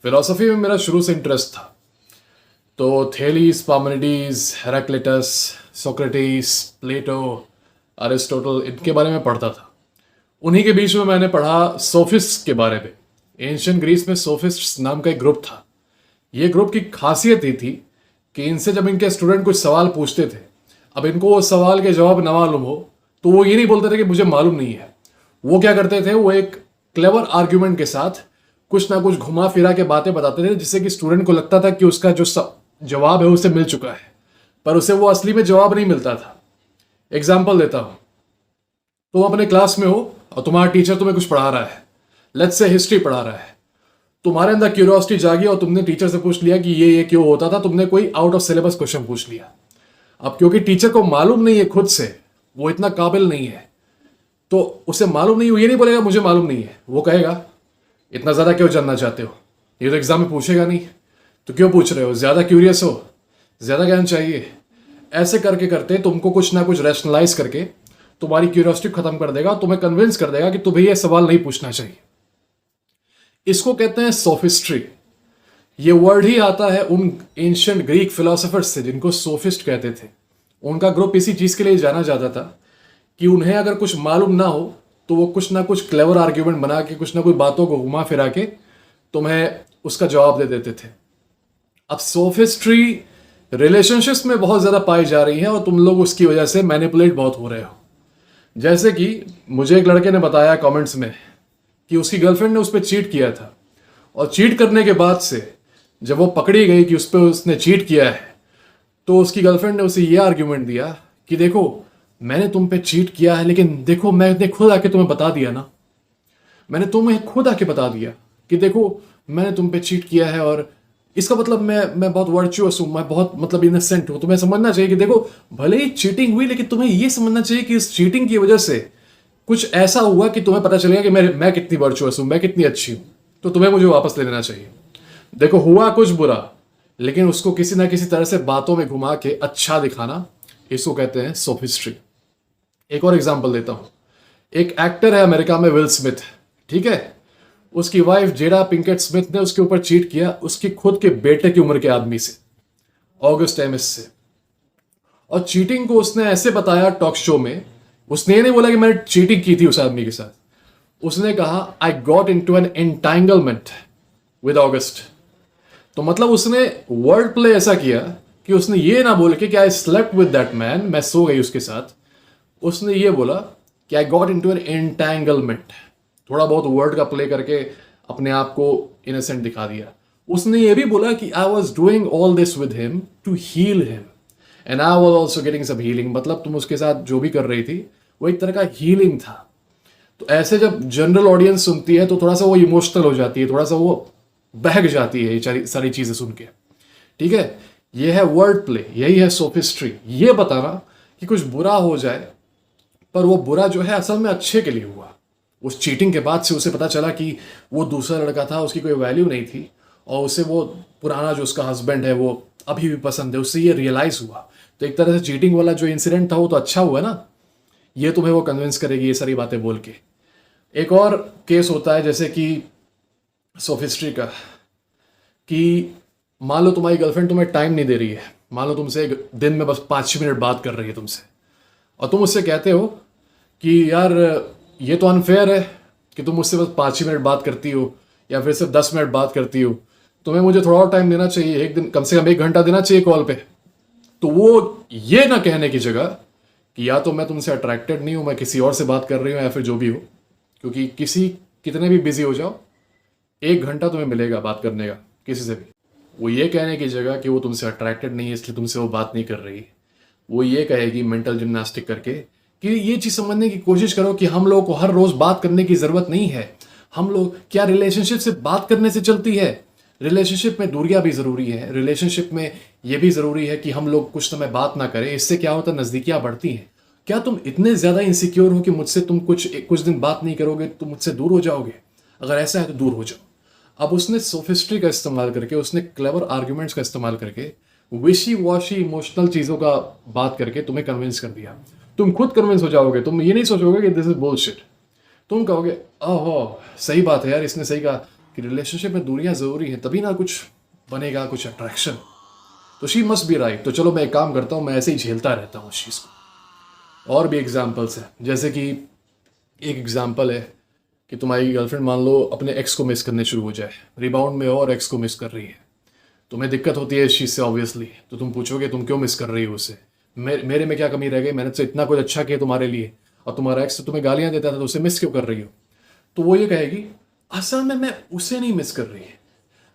Philosophy में मेरा शुरू से इंटरेस्ट था। तो थेलीस, पार्मेनिडीज, हेराक्लिटस, सोक्रेटिस, प्लेटो, अरिस्टोटल, इनके बारे में पढ़ता था। उन्हीं के बीच में मैंने पढ़ा सोफिस्ट के बारे में। एंशियंट ग्रीस में सोफिस्ट नाम का एक ग्रुप था। ये ग्रुप की खासियत ये थी कि इनसे जब इनके स्टूडेंट कुछ सवाल पूछते थे, अब इनको वो सवाल के जवाब ना मालूम हो तो वो ये नहीं बोलते थे कि मुझे मालूम नहीं है। वो क्या करते थे, वो एक क्लेवर आर्ग्यूमेंट के साथ कुछ ना कुछ घुमा फिरा के बातें बताते थे, जिससे कि स्टूडेंट को लगता था कि उसका जो जवाब है उसे मिल चुका है, पर उसे वो असली में जवाब नहीं मिलता था। एग्जाम्पल देता हूं। तुम अपने क्लास में हो और तुम्हारा टीचर तुम्हें कुछ पढ़ा रहा है, लेट्स से हिस्ट्री पढ़ा रहा है। तुम्हारे अंदर क्यूरियोसिटी जागी और तुमने टीचर से पूछ लिया कि ये क्यों होता था। तुमने कोई आउट ऑफ सिलेबस क्वेश्चन पूछ लिया। अब क्योंकि टीचर को मालूम नहीं है खुद से, वो इतना काबिल नहीं है, तो उसे मालूम नहीं, वो ये नहीं बोलेगा मुझे मालूम नहीं है। वो कहेगा इतना ज़्यादा क्यों जानना चाहते हो, ये तो एग्जाम में पूछेगा नहीं, तो क्यों पूछ रहे हो, ज़्यादा क्यूरियस हो, ज़्यादा ज्ञान चाहिए। ऐसे करके करते तुमको कुछ ना कुछ रैशनलाइज करके तुम्हारी क्यूरियोसिटी खत्म कर देगा, तुम्हें कन्विंस कर देगा कि तुम्हें यह सवाल नहीं पूछना चाहिए। इसको कहते हैं सोफिस्ट्री। ये वर्ड ही आता है उन एंशिएंट ग्रीक फिलोसोफर्स से जिनको सोफिस्ट कहते थे। उनका ग्रुप इसी चीज के लिए जाना जाता था कि उन्हें अगर कुछ मालूम ना हो तो वो कुछ ना कुछ क्लेवर आर्ग्यूमेंट बना के, कुछ ना कुछ बातों को घुमा फिरा के तुम्हें उसका जवाब दे देते थे। अब सोफिस्ट्री रिलेशनशिप्स में बहुत ज्यादा पाई जा रही है और तुम लोग उसकी वजह से मैनिपुलेट बहुत हो रहे हो। जैसे कि मुझे एक लड़के ने बताया कमेंट्स में कि उसकी गर्लफ्रेंड ने उस पर चीट किया था, और चीट करने के बाद से जब वो पकड़ी गई कि उस पर उसने चीट किया है, तो उसकी गर्लफ्रेंड ने उसे ये आर्ग्यूमेंट दिया कि देखो मैंने तुम पे चीट किया है, लेकिन देखो मैंने खुद आके तुम्हें बता दिया ना, मैंने तुम्हें खुद आके बता दिया कि देखो मैंने तुम पे चीट किया है, और इसका मतलब मैं बहुत वर्चुअस हूं, मैं बहुत मतलब इनोसेंट हूं। तुम्हें समझना चाहिए कि देखो भले ही चीटिंग हुई, लेकिन तुम्हें ये समझना चाहिए कि इस चीटिंग की वजह से कुछ ऐसा हुआ कि तुम्हें पता चलेगा कि मैं कितनी वर्चुअस हूं, मैं कितनी अच्छी हूं, तो तुम्हें मुझे वापस ले लेना चाहिए। देखो हुआ कुछ बुरा, लेकिन उसको किसी ना किसी तरह से बातों में घुमा के अच्छा दिखाना, इसको कहते हैं सोफिस्ट्री। एक और एग्जांपल देता हूं। एक एक्टर है अमेरिका में, विल स्मिथ, ठीक है। उसकी वाइफ जेडा पिंकेट स्मिथ ने उसके ऊपर चीट किया उसकी खुद के बेटे की उम्र के आदमी से, ऑगस्ट एमिस से। और चीटिंग को उसने ऐसे बताया टॉक शो में, उसने ये नहीं बोला कि मैंने चीटिंग की थी उस आदमी के साथ, उसने कहा I got into an entanglement with August. तो मतलब उसने वर्ड प्ले ऐसा किया कि उसने ये ना बोल के कि I slept with that man, मैं सो गई उसके साथ, उसने ये बोला कि आई गॉट इनटू एन एंटांगलमेंट। थोड़ा बहुत वर्ड का प्ले करके अपने आप को इनोसेंट दिखा दिया। उसने ये भी बोला कि I was doing all this with him to heal him and I was also getting some healing. मतलब तुम उसके साथ जो भी कर रही थी वो एक तरह का हीलिंग था। तो ऐसे जब जनरल ऑडियंस सुनती है तो थोड़ा सा वो इमोशनल हो जाती है, थोड़ा सा वो बहक जाती है ये सारी चीजें सुन के, ठीक है। ये है वर्ड प्ले, यही है सोफिस्ट्री। ये बताना कि कुछ बुरा हो जाए पर वो बुरा जो है असल में अच्छे के लिए हुआ। उस चीटिंग के बाद से उसे पता चला कि वो दूसरा लड़का था, उसकी कोई वैल्यू नहीं थी, और उसे वो पुराना जो उसका हस्बैंड है वो अभी भी पसंद है। उससे ये रियलाइज हुआ। तो एक तरह से चीटिंग वाला जो इंसिडेंट था वो तो अच्छा हुआ ना, ये तुम्हें वो कन्विंस करेगी ये सारी बातें बोल के। एक और केस होता है जैसे कि सोफिस्ट्री का, कि मान लो तुम्हारी गर्लफ्रेंड तुम्हें टाइम नहीं दे रही है, मान लो तुमसे एक दिन में बस 5 मिनट बात कर रही है तुमसे, और तुम उससे कहते हो कि यार ये तो अनफेयर है कि तुम मुझसे बस 5 मिनट बात करती हो या फिर सिर्फ 10 मिनट बात करती हो, तुम्हें मुझे थोड़ा और टाइम देना चाहिए, एक दिन कम से कम 1 घंटा देना चाहिए कॉल पे। तो वो ये ना कहने की जगह कि या तो मैं तुमसे अट्रैक्टेड नहीं हूं, मैं किसी और से बात कर रही हूं, या फिर जो भी हो, क्योंकि कितने भी बिजी हो जाओ 1 घंटा तुम्हें मिलेगा बात करने का किसी से भी। वो ये कहने की जगह कि वो तुमसे अट्रैक्टेड नहीं है इसलिए तुमसे वो बात नहीं कर रही, वो ये कहेगी मेंटल जिम्नास्टिक करके कि ये चीज़ समझने की कोशिश करो कि हम लोगों को हर रोज बात करने की जरूरत नहीं है। हम लोग क्या रिलेशनशिप से बात करने से चलती है? रिलेशनशिप में दूरियां भी जरूरी है, रिलेशनशिप में ये भी जरूरी है कि हम लोग कुछ समय बात ना करें। इससे क्या होता है, नजदीकियां बढ़ती हैं। क्या तुम इतने ज्यादा इनसिक्योर हो कि मुझसे तुम कुछ दिन बात नहीं करोगे तो मुझसे दूर हो जाओगे? अगर ऐसा है तो दूर हो जाओ। अब उसने सोफिस्ट्री का इस्तेमाल करके, उसने क्लेवर आर्ग्यूमेंट्स का इस्तेमाल करके, विशी वॉशी इमोशनल चीजों का बात करके तुम्हें कन्विंस कर दिया। तुम खुद कन्विंस हो जाओगे, तुम ये नहीं सोचोगे कि दिस इज बुलशिट। तुम कहोगे ओहो सही बात है यार, इसने सही कहा, कि रिलेशनशिप में दूरियां ज़रूरी हैं, तभी ना कुछ बनेगा, कुछ अट्रैक्शन। तो शी मस्ट बी राइट। तो चलो मैं एक काम करता हूँ, मैं ऐसे ही झेलता रहता हूँ उस चीज़ को। और भी एग्जाम्पल्स हैं, जैसे कि एक एग्जाम्पल है कि तुम्हारी गर्लफ्रेंड मान लो अपने एक्स को मिस करने शुरू हो जाए, रिबाउंड में हो और एक्स को मिस कर रही है। तुम्हें दिक्कत होती है इस चीज़ से ऑब्वियसली, तो तुम पूछोगे तुम क्यों मिस कर रही हो उसे, मेरे में क्या कमी रह गई, मैंने तो इतना कुछ अच्छा किया तुम्हारे लिए, और तुम्हारा एक्स तो तुम्हें गालियां देता था, तो उसे मिस क्यों कर रही हो। तो वो ये कहेगी असल में मैं उसे नहीं मिस कर रही है,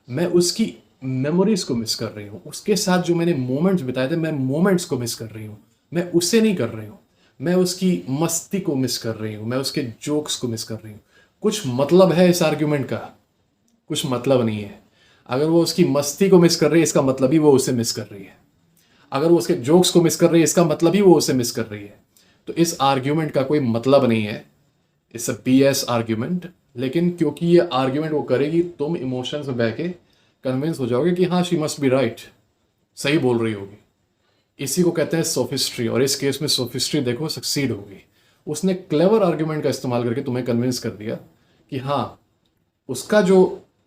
मैं उसकी मेमोरीज को मिस कर रही हूँ, उसके साथ जो मैंने मोमेंट्स बिताए थे मैं मोमेंट्स को मिस कर रही हूँ, मैं उसे नहीं कर रही हूँ, मैं उसकी मस्ती को मिस कर रही हूँ, मैं उसके जोक्स को मिस कर रही हूँ। कुछ मतलब है इस आर्ग्यूमेंट का? कुछ मतलब नहीं है। अगर वो उसकी मस्ती को मिस कर रही है इसका मतलब ही वो उसे मिस कर रही है, अगर वो उसके जोक्स को मिस कर रही है इसका मतलब ही वो उसे मिस कर रही है। तो इस आर्ग्यूमेंट का कोई मतलब नहीं है, इट्स अ BS आर्ग्यूमेंट। लेकिन क्योंकि ये आर्ग्यूमेंट वो करेगी, तुम इमोशंस में बह के कन्विंस हो जाओगे कि हाँ शी मस्ट बी राइट, सही बोल रही होगी। इसी को कहते हैं सोफिस्ट्री, और इस केस में सोफिस्ट्री देखो सक्सीड होगी। उसने क्लेवर आर्ग्यूमेंट का इस्तेमाल करके तुम्हें कन्विंस कर दिया कि हाँ उसका जो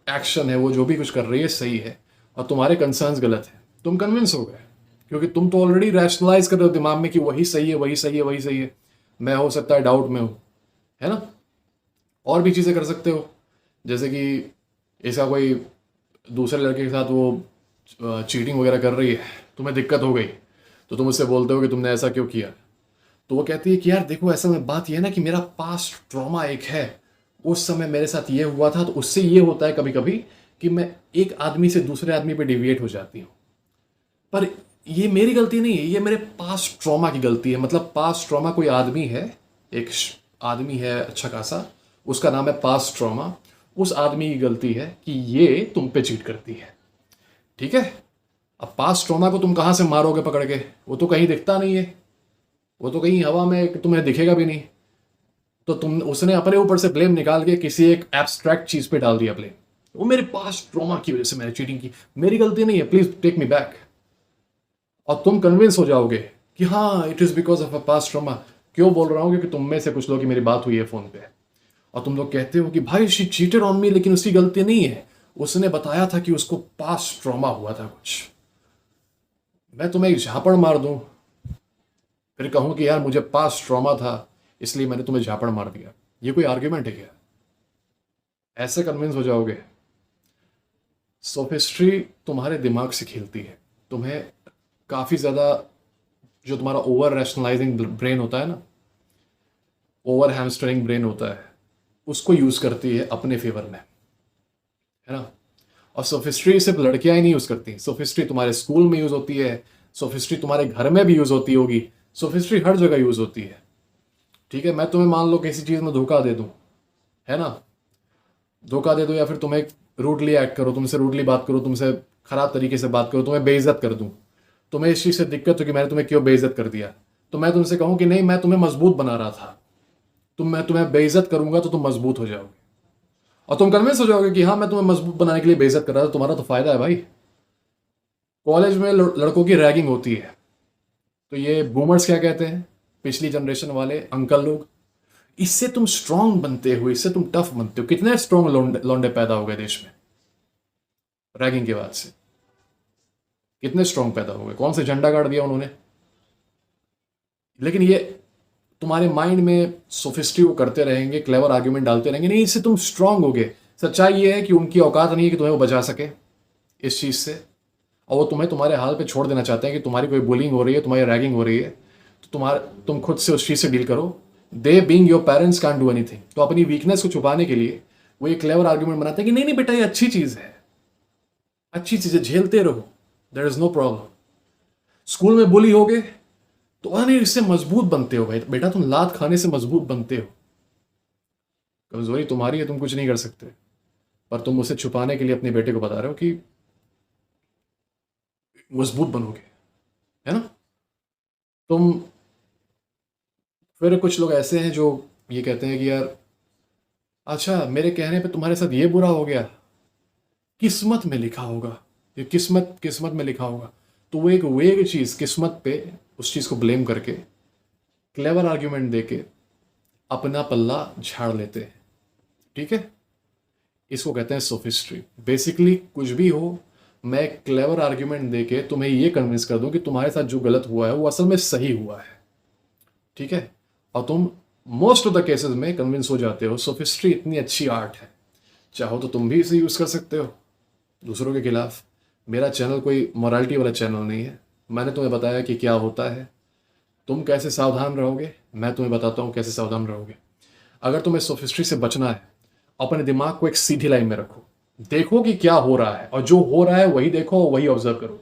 एक्शन है, वो जो भी कुछ कर रही है सही है, और तुम्हारे कंसर्न्स गलत है। तुम कन्विंस हो गए, क्योंकि तुम तो ऑलरेडी रैशनलाइज कर रहे हो दिमाग में कि वही सही है, वही सही है, वही सही है। मैं हो सकता है डाउट में हूँ, है ना। और भी चीज़ें कर सकते हो, जैसे कि ऐसा कोई दूसरे लड़के के साथ वो चीटिंग वगैरह कर रही है, तुम्हें दिक्कत हो गई, तो तुम उससे बोलते हो कि तुमने ऐसा क्यों किया। तो वो कहती है कि यार देखो ऐसा में बात ये है ना कि मेरा पास्ट ट्रॉमा एक है, उस समय मेरे साथ ये हुआ था, तो उससे ये होता है कभी कभी कि मैं एक आदमी से दूसरे आदमी पे डिविएट हो जाती हूँ। पर ये मेरी गलती नहीं है, ये मेरे पास्ट ट्रॉमा की गलती है। मतलब पास्ट ट्रॉमा कोई आदमी है, एक आदमी है अच्छा खासा, उसका नाम है पास्ट ट्रॉमा। उस आदमी की गलती है कि ये तुम पे चीट करती है, ठीक है। अब पास्ट ट्रॉमा को तुम कहाँ से मारोगे पकड़ के, वो तो कहीं दिखता नहीं है, वो तो कहीं हवा में तुम्हें दिखेगा भी नहीं। तो तुम उसने अपने ऊपर से ब्लेम निकाल के किसी एक एब्स्ट्रैक्ट चीज पे डाल दिया ब्लेम, वो मेरे पास्ट ट्रॉमा की वजह से मैंने चीटिंग की, मेरी गलती नहीं है, प्लीज टेक मी बैक। और तुम कन्विंस हो जाओगे कि हाँ it is because of a past trauma. क्यों बोल रहा हूँ? क्योंकि तुम में से कुछ लोग की मेरी बात हुई है फोन पे, और तुम लोग कहते हो कि भाई शी चीटेड ऑन मी, लेकिन उसकी गलती नहीं है, उसने बताया था कि उसको पास्ट ट्रॉमा हुआ था कुछ। मैं तुम्हें एक झापड़ मार दूं, फिर कहूं कि यार मुझे पास्ट ट्रॉमा था इसलिए मैंने तुम्हें झापड़ मार दिया, ये कोई आर्ग्यूमेंट है क्या? ऐसे कन्विंस हो जाओगे। सोफिस्ट्री तुम्हारे दिमाग से खेलती है, तुम्हें काफ़ी ज़्यादा, जो तुम्हारा ओवर रैशनलाइजिंग ब्रेन होता है ना, ओवर हैमस्टरिंग ब्रेन होता है, उसको यूज़ करती है अपने फेवर में, है ना। और सोफिस्ट्री सिर्फ लड़कियां ही नहीं यूज़ करती, सोफिस्ट्री तुम्हारे स्कूल में यूज़ होती है, सोफिस्ट्री तुम्हारे घर में भी यूज़ होती होगी, सोफिस्ट्री हर जगह यूज़ होती है, ठीक है। मैं तुम्हें मान लो किसी चीज़ में धोखा दे दूं, है ना, धोखा दे दूं, या फिर तुम्हें रूडली एक्ट करो, तुमसे रूडली बात करो, तुमसे खराब तरीके से बात करो, तुम्हें बेइज्जत कर दूं, तुम्हें इस चीज़ से दिक्कत हो कि मैंने तुम्हें क्यों बेइज्जत कर दिया, तो मैं तुमसे कहूँ कि नहीं मैं तुम्हें मजबूत बना रहा था, मैं तुम्हें बेइज्जत करूंगा तो तुम मजबूत हो जाओगे, और तुम कन्विंस हो जाओगे कि हाँ मैं तुम्हें मजबूत बनाने के लिए बेइज्जत कर रहा था, तुम्हारा तो फायदा है भाई। कॉलेज में लड़कों की रैगिंग होती है, तो ये बूमर्स क्या कहते हैं, पिछली जनरेशन वाले अंकल लोग, इससे तुम स्ट्रांग बनते हो, इससे तुम टफ बनते हो। कितने स्ट्रांग लौंडे पैदा हो गए देश में रैगिंग के बाद से, कितने स्ट्रांग पैदा हो गए, कौन से झंडा गाड़ दिया उन्होंने। लेकिन ये तुम्हारे माइंड में सोफिस्ट्री वो करते रहेंगे, क्लेवर आर्ग्यूमेंट डालते रहेंगे, नहीं इससे तुम स्ट्रांग होगे। सच्चाई ये है कि उनकी औकात नहीं है कि तुम्हें वो बचा सके इस चीज़ से, और वो तुम्हें तुम्हारे हाल पे छोड़ देना चाहते हैं कि तुम्हारी कोई बुलिंग हो रही है, तुम्हारी रैगिंग हो रही है, तो तुम खुद से उस चीज़ से डील करो। They being your parents can't do anything. तो अपनी वीकनेस को छुपाने के लिए वो एक क्लेवर आर्ग्यूमेंट बनाते हैं कि नहीं नहीं बेटा ये अच्छी चीज़ है, अच्छी चीज़ है, झेलते रहो, there is no problem. School में बुली हो गए तो नहीं इससे मजबूत बनते हो भाई, बेटा तुम लात खाने से मजबूत बनते हो, कमजोरी तुम्हारी है, तुम कुछ नहीं कर सकते, पर तुम उसे छुपाने के लिए अपने बेटे को बता रहे हो कि मजबूत बनोगे, है ना। तुम फिर कुछ लोग ऐसे हैं जो ये कहते हैं कि यार अच्छा मेरे कहने पे तुम्हारे साथ ये बुरा हो गया, किस्मत में लिखा होगा, ये किस्मत किस्मत में लिखा होगा। तो वो एक वेग चीज़ किस्मत पे उस चीज़ को ब्लेम करके क्लेवर आर्ग्यूमेंट देके अपना पल्ला झाड़ लेते हैं, ठीक है। इसको कहते हैं सोफिस्ट्री। बेसिकली कुछ भी हो, मैं क्लेवर आर्ग्यूमेंट देके तुम्हें ये कन्विंस कर दूं कि तुम्हारे साथ जो गलत हुआ है वो असल में सही हुआ है, ठीक है, और तुम मोस्ट ऑफ द केसेस में कन्विंस हो जाते हो। सोफिस्ट्री इतनी अच्छी आर्ट है, चाहो तो तुम भी इसे यूज़ कर सकते हो दूसरों के खिलाफ। मेरा चैनल कोई मोरालिटी वाला चैनल नहीं है, मैंने तुम्हें बताया कि क्या होता है, तुम कैसे सावधान रहोगे, मैं तुम्हें बताता हूँ कैसे सावधान रहोगे। अगर तुम्हें सोफिस्ट्री से बचना है, अपने दिमाग को एक सीधी लाइन में रखो, देखो कि क्या हो रहा है, और जो हो रहा है वही देखो और वही ऑब्जर्व करो।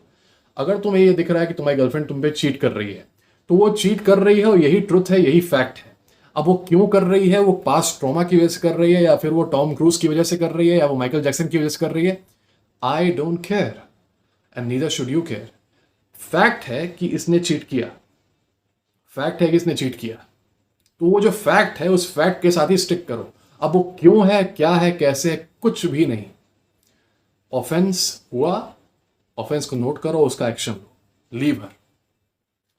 अगर तुम्हें ये दिख रहा है कि तुम्हारी गर्लफ्रेंड तुम पे चीट कर रही है, तो वो चीट कर रही है और यही ट्रुथ है, यही फैक्ट है। अब वो क्यों कर रही है, वो पास्ट ट्रॉमा की वजह से कर रही है, या फिर वो टॉम क्रूज की वजह से कर रही है, या वो माइकल जैक्सन की वजह से कर रही है, I don't care and neither should you care. Fact है कि इसने चीट किया, फैक्ट है कि इसने चीट किया, तो वो जो फैक्ट है उस फैक्ट के साथ ही स्टिक करो। अब वो क्यों है, क्या है, कैसे है, कुछ भी नहीं। ऑफेंस हुआ, ऑफेंस को नोट करो, उसका एक्शन लो, लीव हर।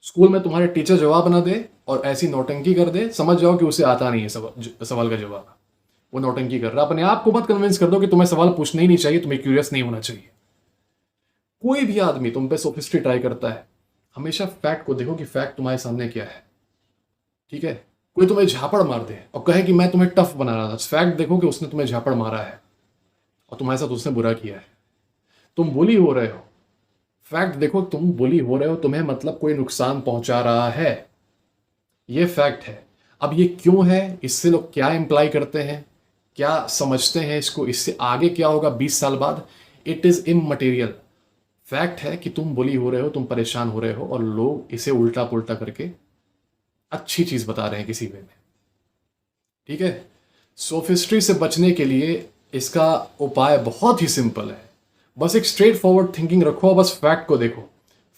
स्कूल में तुम्हारे टीचर जवाब ना दे और ऐसी नौटंकी कर दे, समझ जाओ कि उसे आता नहीं है सवाल का जवाब, वो नौटंकी कर रहा है। अपने आप को मत कन्विंस कर दो कि तुम्हें सवाल पूछना ही नहीं चाहिए, तुम्हें क्यूरियस नहीं होना चाहिए। कोई भी आदमी तुम पे सोफिस्ट्री ट्राई करता है, हमेशा फैक्ट को देखो कि फैक्ट तुम्हारे सामने क्या है, ठीक है। कोई तुम्हें झापड़ मार दे और कहे कि मैं तुम्हें टफ बना रहा था, फैक्ट देखो कि उसने तुम्हें झापड़ मारा है और तुम्हारे साथ उसने बुरा किया है, तुम बुली हो रहे हो, फैक्ट देखो तुम बुली हो रहे हो, तुम्हें मतलब कोई नुकसान पहुंचा रहा है, ये फैक्ट है। अब ये क्यों है, इससे लोग क्या इंप्लाई करते हैं, क्या समझते हैं इसको, इससे आगे क्या होगा 20 साल बाद, इट इज इममटेरियल। फैक्ट है कि तुम बुली हो रहे हो, तुम परेशान हो रहे हो, और लोग इसे उल्टा पुल्टा करके अच्छी चीज बता रहे हैं किसी वे में, ठीक है। सोफिस्ट्री से बचने के लिए इसका उपाय बहुत ही सिंपल है, बस एक स्ट्रेट फॉरवर्ड थिंकिंग रखो, बस फैक्ट को देखो,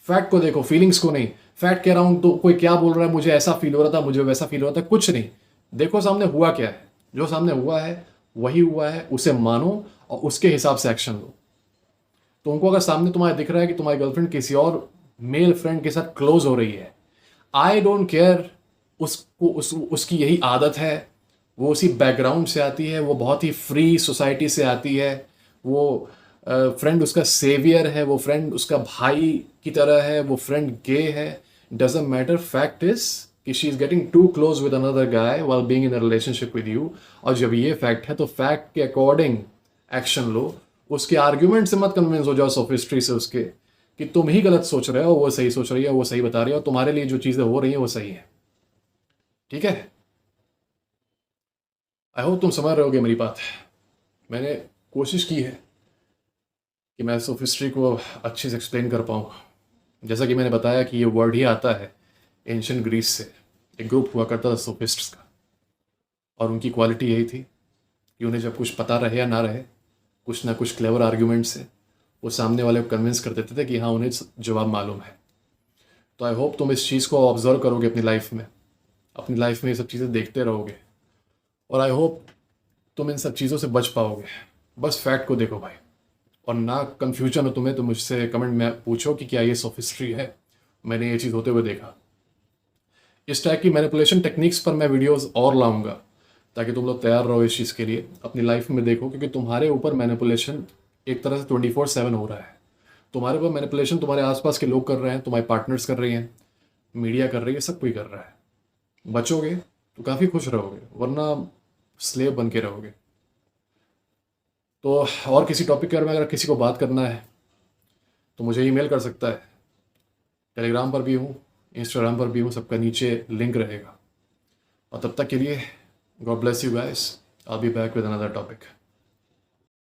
फैक्ट को देखो, फीलिंग्स को नहीं। फैक्ट कह रहा हूं तो कोई क्या बोल रहा है, मुझे ऐसा फील हो रहा था, मुझे वैसा फील हो रहा था, कुछ नहीं। देखो सामने हुआ क्या है, जो सामने हुआ है वही हुआ है, उसे मानो और उसके हिसाब से एक्शन लो। तुमको अगर सामने तुम्हारे दिख रहा है कि तुम्हारी गर्लफ्रेंड किसी और मेल फ्रेंड के साथ क्लोज हो रही है, आई डोंट केयर, उसकी यही आदत है, वो उसी बैकग्राउंड से आती है, वो बहुत ही फ्री सोसाइटी से आती है, वो फ्रेंड उसका सेवियर है, वो फ्रेंड उसका भाई की तरह है, वो फ्रेंड गे है, डजेंट मैटर। फैक्ट इज कि she is getting too close with another guy while being in a relationship with you. और जब ये फैक्ट है तो फैक्ट के अकॉर्डिंग एक्शन लो, उसके आर्ग्यूमेंट से मत कन्विंस हो जाओ, सोफिस्ट्री से उसके, कि तुम ही गलत सोच रहे हो, वो सही सोच रही है, वो सही बता रही है, और तुम्हारे लिए जो चीज़ें हो रही हैं वो सही है, ठीक है। आई होप तुम समझ रहे होगे मेरी बात। मैंने कोशिश की है कि मैं सोफिस्ट्री को अच्छे से एक्सप्लेन कर पाऊँ। जैसा कि मैंने बताया कि ये वर्ड ही आता है एंशियंट ग्रीस से, एक ग्रुप हुआ करता था सोफिस्ट्स का, और उनकी क्वालिटी यही थी कि उन्हें जब कुछ पता रहे या ना रहे, कुछ ना कुछ क्लेवर आर्ग्यूमेंट से वो सामने वाले को कन्विंस कर देते थे कि हाँ उन्हें जवाब मालूम है। तो आई होप तुम इस चीज़ को ऑब्जर्व करोगे अपनी लाइफ में, अपनी लाइफ में ये सब चीज़ें देखते रहोगे, और आई होप तुम इन सब चीज़ों से बच पाओगे। बस फैक्ट को देखो भाई, और ना कन्फ्यूजन हो तुम्हें तो मुझसे कमेंट में पूछो कि क्या ये सोफिस्ट्री है, मैंने ये चीज़ होते हुए देखा। इस टाइप की मैनिपुलेशन टेक्निक्स पर मैं वीडियोस और लाऊंगा ताकि तुम लोग तैयार रहो इस चीज़ के लिए, अपनी लाइफ में देखो, क्योंकि तुम्हारे ऊपर मैनिपुलेशन एक तरह से 24/7 हो रहा है। तुम्हारे ऊपर मैनिपुलेशन तुम्हारे आसपास के लोग कर रहे हैं, तुम्हारे पार्टनर्स कर रही हैं, मीडिया कर रही है, सब कोई कर रहा है। बचोगे तो काफ़ी खुश रहोगे, वरना स्लेव बन के रहोगे। तो और किसी टॉपिक के बारे में अगर किसी को बात करना है तो मुझे ईमेल कर सकता है, टेलीग्राम पर भी हूँ, इंस्टाग्राम पर भी हूँ, सबका नीचे लिंक रहेगा। और तब तक के लिए God bless you guys, I will be back with another topic.